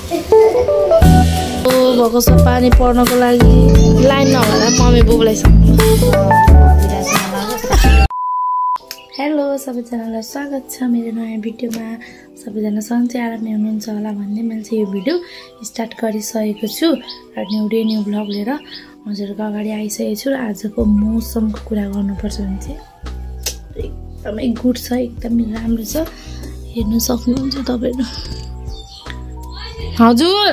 भएको छ पानी पर्नको लागि लाइन नभएर मम्मी बुबुलाई सक्नु। हेलो सबैजनालाई स्वागत छ मेरो नयाँ भिडियोमा। सबैजना सन्चै आराममै हुनुहुन्छ होला भन्दै मैले चाहिँ यो भिडियो स्टार्ट गरिसकेको छु र न्यू भ्लग लिएर हजुरको अगाडि आइसकेको छु। र आजको मौसमको कुरा गर्नुपर्छ भने चाहिँ एकदमै गुड छ, एकदमै राम्रो छ, हेर्न सक्नुहुन्छ तपाईहरु। हजुर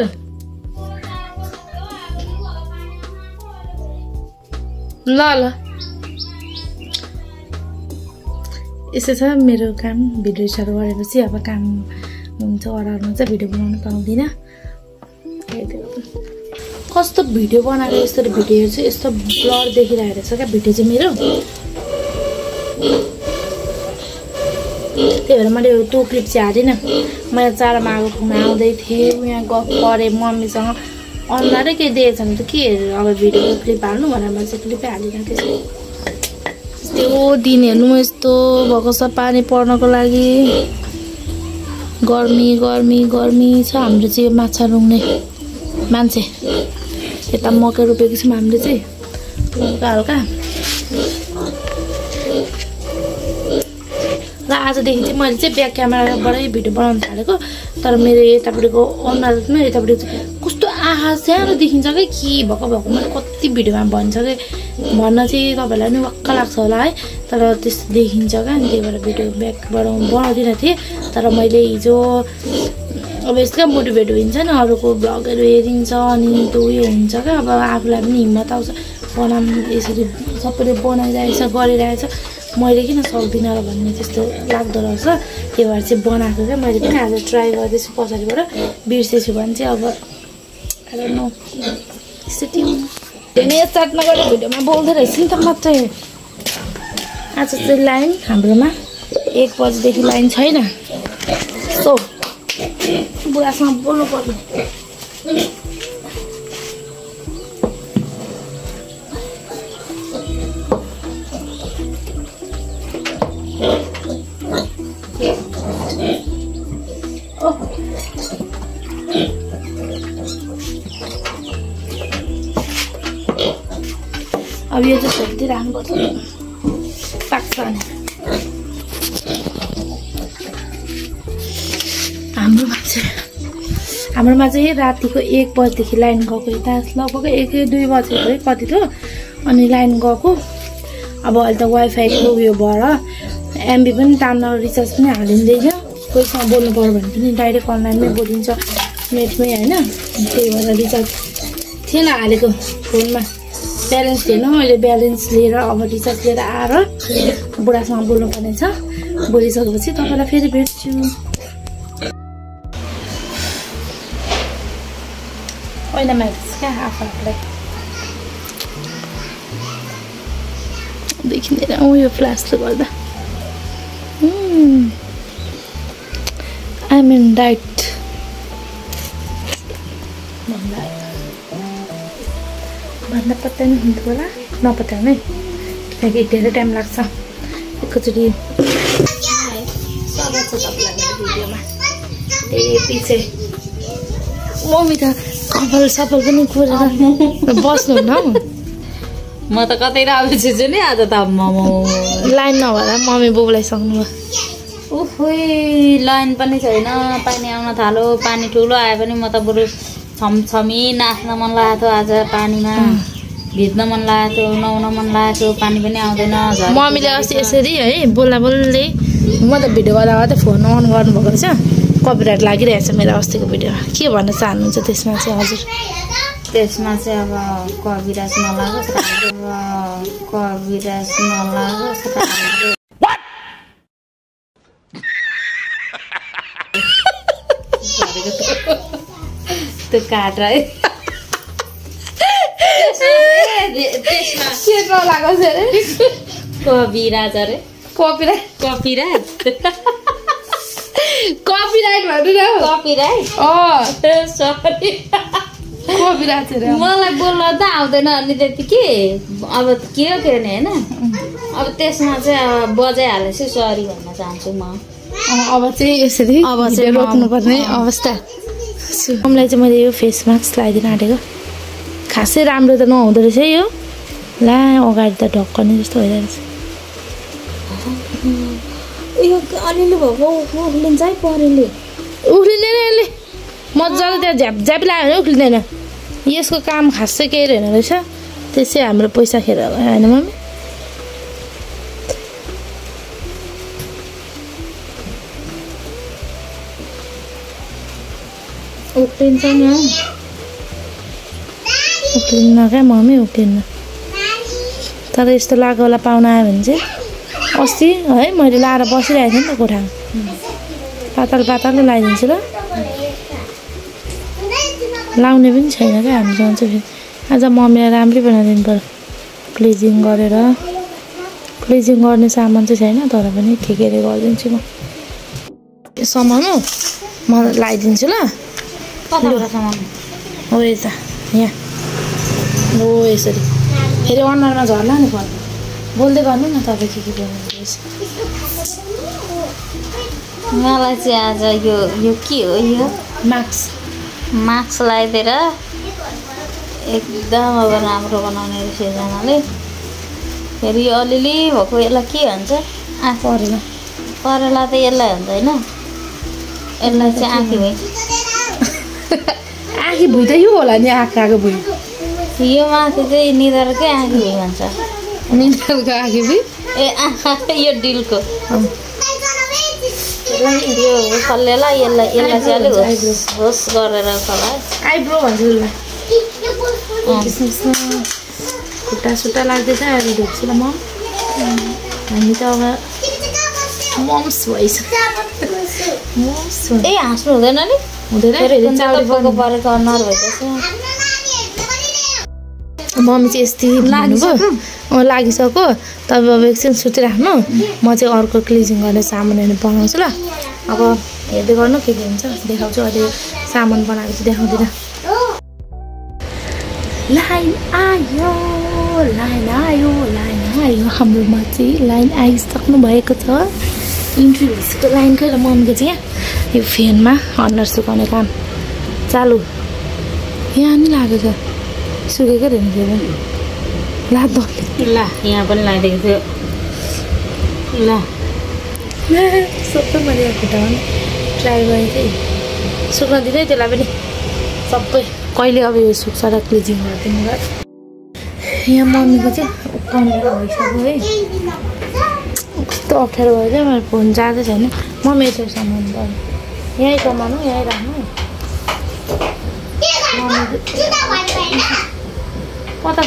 ल यसो छ मेरो काम। भिडियो स्टार्ट गरेपछि अब काम हुन्छ अराउरमा चाहिँ भिडियो बनाउन पाउँदिनँ। कस्तो भिडियो बनाएर यस्तो भिडियो चाहिँ यस्तो ब्लर देखिरहेको छ क्या भिडियो चाहिँ मेरो। त्यही भएर मैले त्यो क्लिप चाहिँ हालिनँ। मैले चारामा आएको ठाउँमा आउँदै थिएँ, यहाँ गफ गरेँ मम्मीसँग, अनुहारै केही दिएछ भने त के अब भिडियोको क्लिप हाल्नु भनेर मैले चाहिँ क्लिपै हालिनँ। त्यो दिन हेर्नु यस्तो भएको छ पानी पर्नको लागि। गर्मी गर्मी गर्मी छ। हाम्रो चाहिँ माछा रुङ्ने मान्छे यता मकै रोपेको छौँ हामीले चाहिँ हल्का हल्का। र आजदेखि चाहिँ मैले चाहिँ ब्याक क्यामेराबाटै भिडियो बनाउन थालेको। तर मेरो यतापट्टिको अनुहार यतापट्टि कस्तो आँखा सानो देखिन्छ कि के भएको मैले कति भिडियोमा भन्छ कि भन्न चाहिँ तपाईँहरूलाई नि वाक्क लाग्छ होला है, तर त्यस्तो देखिन्छ क्या। अनि त्यही भएर भिडियो ब्याकबाट बनाउँदिनँ थिएँ। तर मैले हिजो अब यस्तो क्या मोटिभेट हुन्छ नि, अरूको भ्लगहरू हेरिन्छ अनि त्यो उयो हुन्छ क्या। अब आफूलाई पनि हिम्मत आउँछ बनाउनु, यसरी सबैले बनाइरहेछ गरिरहेछ, मैले किन सक्दिनँ र भन्ने त्यस्तो लाग्दो रहेछ। त्यही भएर चाहिँ बनाएको क्या। मैले पनि आज ट्राई गर्दैछु, पछाडिबाट बिर्सेछु भने चाहिँ अब नो स्टार्ट नगरेर भिडियोमा बोल्दै रहेछ नि त मात्रै। आज चाहिँ लाइन हाम्रोमा 1 बजीदेखि लाइन छैन। सो बुढासँग बोल्नु पर्यो। अब यो चाहिँ छोड्दै राख्नुपर्छ पाक्छ भने। हाम्रोमा चाहिँ रातिको 1 बजीदेखि लाइन गएको, यता लगभग 1-2 बजेको है कति थियो। अनि लाइन गएको। अब अहिले त वाइफाईको उयो भएर एमबी पनि तान्न रिचार्ज पनि हालिँदैन। कोहीसँग बोल्नु पऱ्यो भने पनि डाइरेक्ट अनलाइनमै बोलिन्छ नेटमै होइन। त्यही भएर रिचार्ज थिएन हालेको फोनमा, ब्यालेन्स थिएन। अहिले ब्यालेन्स लिएर अब रिचार्ज लिएर आएर बुढासँग बोल्नुपर्ने छ। बोलिसकेपछि तपाईँलाई फेरि भेट्छु। पहिलामा क्या आफूलाई देखिँदैन उयो फ्ल्यासले गर्दा। आइएम इन डाइट भन्दा पत्याउनु हुन्थ्यो होला, नपत्याउनै किनकि धेरै टाइम लाग्छ एकैचोटि। स्वागत छ तपाईँलाई मेरो भिडियोमा। पछि मम्मी त कपाल सपाल पनि खोलेर बस्नुहुन्न हौ। म त कतै राम्रो छु नि आज त। लाइन नभएर मम्मी बुबुलाई सक्नुभयो। उफै लाइन पनि छैन, पानी आउन थाल्यो। पानी ठुलो आयो पनि म त बरु छमछमी नाच्न मन लागेको थियो आज पानीमा, भिज्न मन लागेको थियो, नुहाउन मन लागेको थियो, पानी पनि आउँदैन। मम्मीले अस्ति यसरी है बोल्दा बोल्दै म त भिडियो गर्दा गर्दै फोन अन गर्नुभएको रहेछ, कपिराइट लागिरहेछ मेरो अस्तिको भिडियोमा। के भन्न चाहनुहुन्छ त्यसमा चाहिँ हजुर? त्यसमा चाहिँ अब कविराज नलागोस्, कविराज नलागोस्। त्यो काट है त्यसमा के नलागोस् अरे कविराज अरे कपिराइट कपिराज कपिराइट भन्नु न। कपिराइट सरी कपिराइट अरे मलाई बोल्न त आउँदैन अनि त्यतिकै अब के हो के होइन। अब त्यसमा चाहिँ अब बजाइहालेछु सरी भन्न चाहन्छु म। अब चाहिँ यसरी अब चाहिँ रोक्नुपर्ने अवस्था छु मम्मीलाई चाहिँ मैले यो फेस मास्क लगाइदिन आँटेको खासै राम्रो त नहुँदो रहेछ यो ला अगाडि त ढक्कने जस्तो भइरहेको छ यो अलिअलि भएको उफ्लिन्छ है परेले उफ्लिँदैन यसले मजाले त्यहाँ झ्यापझ्यापी लाग्यो भने उफ्लिँदैन यसको काम खासै केही रहेन रहेछ त्यसै हाम्रो पैसा खेर होइन मम्मी उफ्लिन्छ नि उफ्लिन्न क्या मम्मी उफ्लिन्न तर यस्तो लागेवाला पाहुना आयो भने चाहिँ अस्ति है मैले लाएर बसिरहेको थिएँ नि त कोठामा पातल पातल लगाइदिन्छु ल लाउने पनि छैन क्या हामीसँग चाहिँ फेरि आज मम्मीलाई राम्रै बनाइदिनु पर्यो क्लिजिङ गरेर क्लिजिङ गर्ने सामान चाहिँ छैन तर पनि ठिकैले गरिदिन्छु म यो सामान म लगाइदिन्छु ल हो यता यहाँ हो यसरी फेरि अनुहारमा झर्ला नि फोन बोल्दै गर्नु न तपाईँ के बोल्नुहुँदैछ मलाई चाहिँ आज यो के हो यो मास्क लगाइदिएर एकदम अब राम्रो बनाउने रहेछ एकजनाले फेरि यो अलिअलि भएको यसलाई के भन्छ परेला परेला त यसलाई हुन्छ होइन यसलाई चाहिँ आँखी भुइँ आँखी भुइँ त यो होला नि आँखाको भुइँ यो माथि चाहिँ निधारकै आँखी भुइँ भन्छ निधारको आँखी भुइँ ए आँखा यो डिलको यो फल्लेलाई यसलाई चाहिँ अलिक होस गरेर फलायो आइब्रो भन्छ खुट्टा सुट्टा लाग्दैछ अहिले ढुक्छु ल म हामी त अब मम्स भइसक्यो ए हाँस्नु हुँदैन नि हुँदैन चाउको परेको अनुहार भइरहेछ मम्मी चाहिँ यस्तै लाग्नुभयो लागिसक्यो तपाईँ अब एकछिन सुतिराख्नु म चाहिँ अर्को क्लिजिङ गर्ने सामानहरू बनाउँछु ल अब हेर्दै गर्नु के हुन्छ देखाउँछु अहिले सामान बनाएको चाहिँ देखाउँदिनँ लाइन आयो हाम्रोमा चाहिँ लाइन आइसक्नु भएको छ इन्ट्री भइसक्यो लाइनकै र मम्मीको चाहिँ यहाँ यो फ्यानमा अनुहार सुकाउने काम चालु यहाँ नि लागेको छ सुकेको रहेन फेरि लाग्दो ल यहाँ पनि लगाइदिएको थियो ल सबै मैले यहाँ खुट्टामा पनि ट्राई गरेँ थिएँ सुक्न दिँदै त्यसलाई पनि सबै कहिले अब यो सुक्छ र क्लिजिङ गरिदिनु र यहाँ मम्मीको चाहिँ कमेरा भइसक्यो है कस्तो अप्ठ्यारो भयो क्या मेरो फोन जाँदै छैन मम्मी यता सामान पर्यो यहीँ कमाउनु यहीँ राख्नु कता छ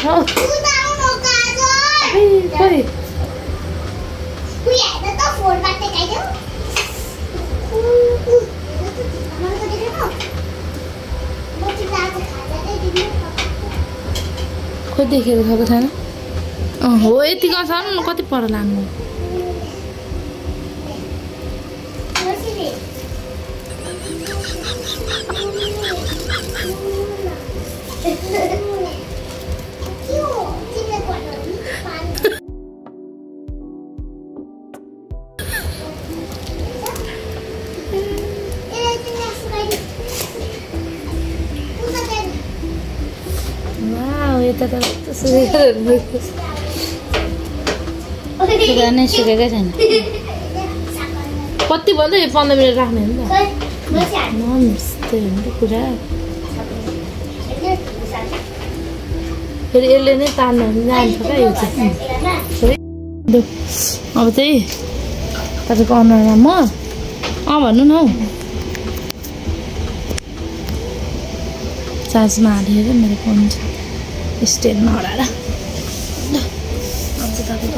खोइ खोइ देखेको छ छैन हो यतिको छ न कति पर लानु यता त नै सुकेकै छैन कति भन्दै 15 मिनट राख्ने हो नि त त्यही हो नि त कुरा फेरि यसले नै तान्नु जान्छ क्या यो चाहिँ अब चाहिँ तपाईँको अनुहारमा म भन्नु न हौ चार्जमा हालेर मेरो फोन छ स्ट्यान्डमा हराएर अब चाहिँ तपाईँको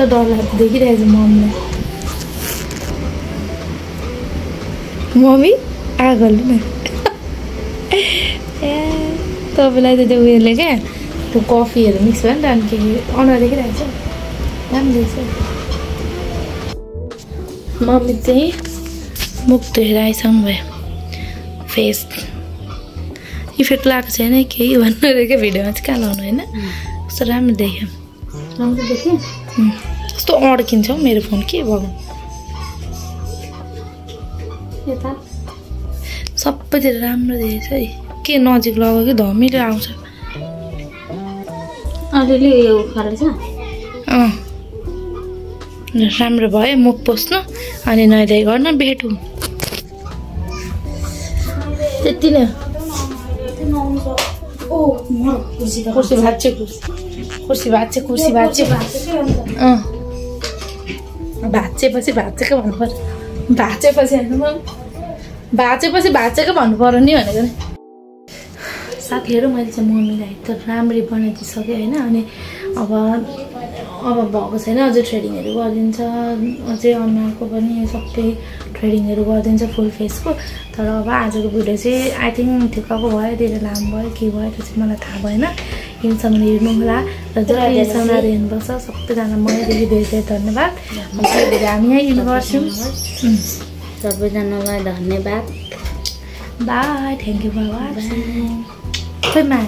डर लाग्दो देखिरहेको छ मम्मीलाई मम्मी आगोले न ए तपाईँलाई त त्यो उयोले क्या त्यो कफीहरू मिक्स भयो नि त अनि के अनुहार देखिरहेको छ राम्रो देख्छ मम्मी चाहिँ मुख धोएर आइसक्नु भयो फेस इफेक्ट लगाएको छैन केही भन्नु क्या भिडियोमा चाहिँ कहाँ लाउनु होइन कस्तो राम्रो देख्यो राम्रो देख्यो कस्तो अड्किन्छ हौ मेरो फोन के भयो यता सबैतिर राम्रो देखेछ है के नजिक लगायो कि धमिलो आउँछ अलिअलि उयो खरेछ राम्रो भयो मुख पोस्नु अनि नुहाइधुवाइ गर्न भेटौँ त्यति नै कुर्सी भाँच्यो कुर्सी भाँच्यो भाँचेपछि भाँचेको भन्नु पर्यो भाँचेपछि भाँचेको भन्नु पर्यो नि भनेको नि साथीहरू मैले चाहिँ मम्मीलाई त राम्ररी बनाइदिइसकेँ होइन अनि अब भएको छैन अझै थ्रेडिङहरू गरिदिन्छ अझै अनुहारको पनि सबै थ्रेडिङहरू गरिदिन्छ फुल फेसको तर अब आजको भिडियो चाहिँ आई थिङ्क ठिक्कको भयो धेरै लामो भयो के भयो त्यो चाहिँ मलाई थाहा भएन यहाँसम्म हेर्नु होला र जति यहाँसम्म हेर्नुपर्छ सबैजना मैदेखि धेरै धेरै धन्यवाद हामी यहीँ इन गर्छौँ सबैजनालाई धन्यवाद bye thank you for watching खोइ मा